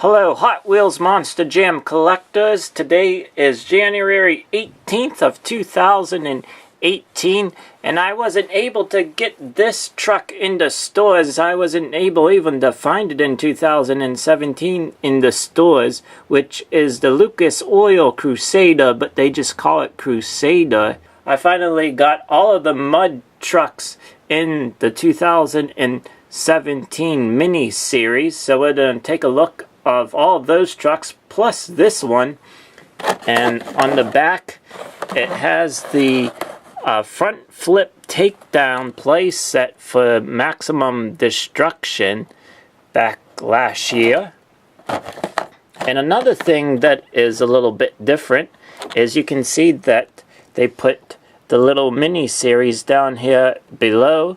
Hello Hot Wheels Monster Jam collectors. Today is January 18th of 2018 and I wasn't able to get this truck in the stores. I wasn't able even to find it in 2017 in the stores, which is the Lucas Oil Crusader, but they just call it Crusader. I finally got all of the mud trucks in the 2017 mini series, so we're going to take a look of all of those trucks plus this one. And on the back it has the front flip takedown play set for Maximum Destruction back last year. And another thing that is a little bit different is you can see that they put the little mini series down here below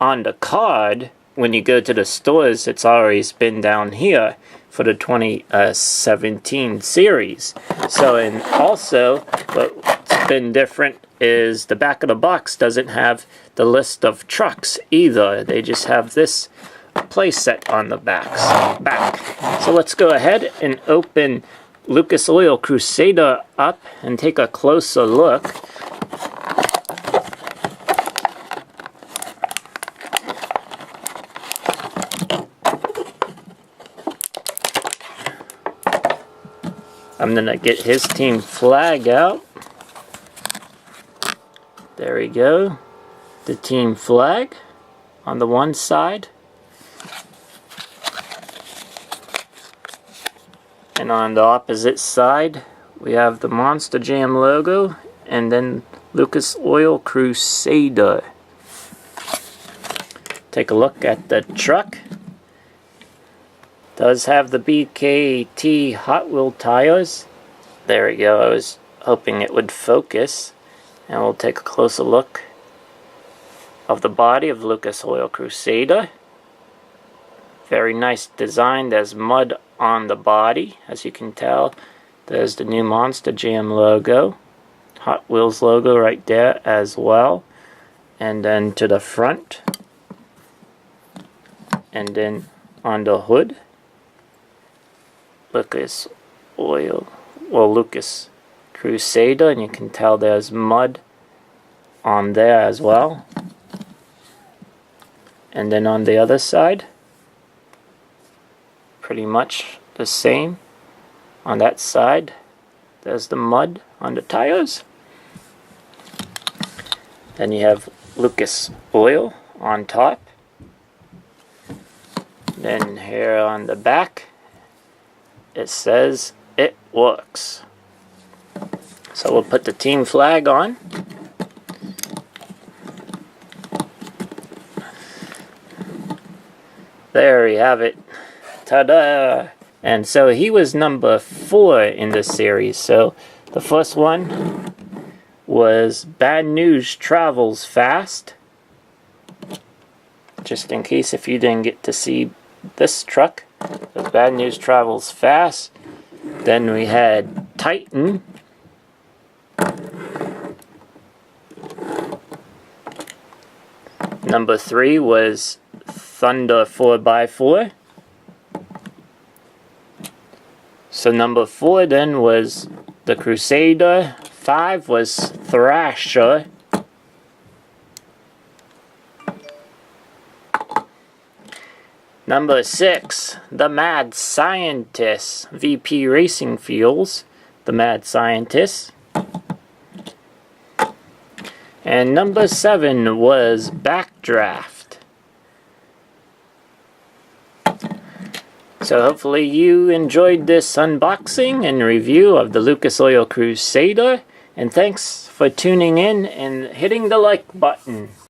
on the card. When you go to the stores, it's always been down here for the 2017 series. So, and also what's been different is the back of the box doesn't have the list of trucks either. They just have this playset on the back. So let's go ahead and open Lucas Oil Crusader up and take a closer look. I'm gonna get his team flag out. There we go. The team flag on the one side. And on the opposite side, we have the Monster Jam logo and then Lucas Oil Crusader. Take a look at the truck. Does have the BKT Hot Wheel tires. There we go. I was hoping it would focus. And we'll take a closer look of the body of Lucas Oil Crusader. Very nice design. There's mud on the body, as you can tell. There's the new Monster Jam logo. Hot Wheels logo right there as well. And then to the front. And then on the hood, Lucas Oil, well, Lucas Crusader, and you can tell there's mud on there as well. And then on the other side, pretty much the same. On that side, there's the mud on the tires. Then you have Lucas Oil on top. Then here on the back, it says it works. So we'll put the team flag on. There we have it. Ta-da! And so he was number 4 in the series. So the first one was Bad News Travels Fast. Just in case if you didn't get to see this truck. The Bad News Travels Fast. Then we had Titan. Number 3 was Thunder 4x4. So number 4 then was the Crusader. 5 was Thrasher. Number 6, the Mad Scientist, VP Racing Fuels, the Mad Scientist. And number 7 was Backdraft. So hopefully you enjoyed this unboxing and review of the Lucas Oil Crusader. And thanks for tuning in and hitting the like button.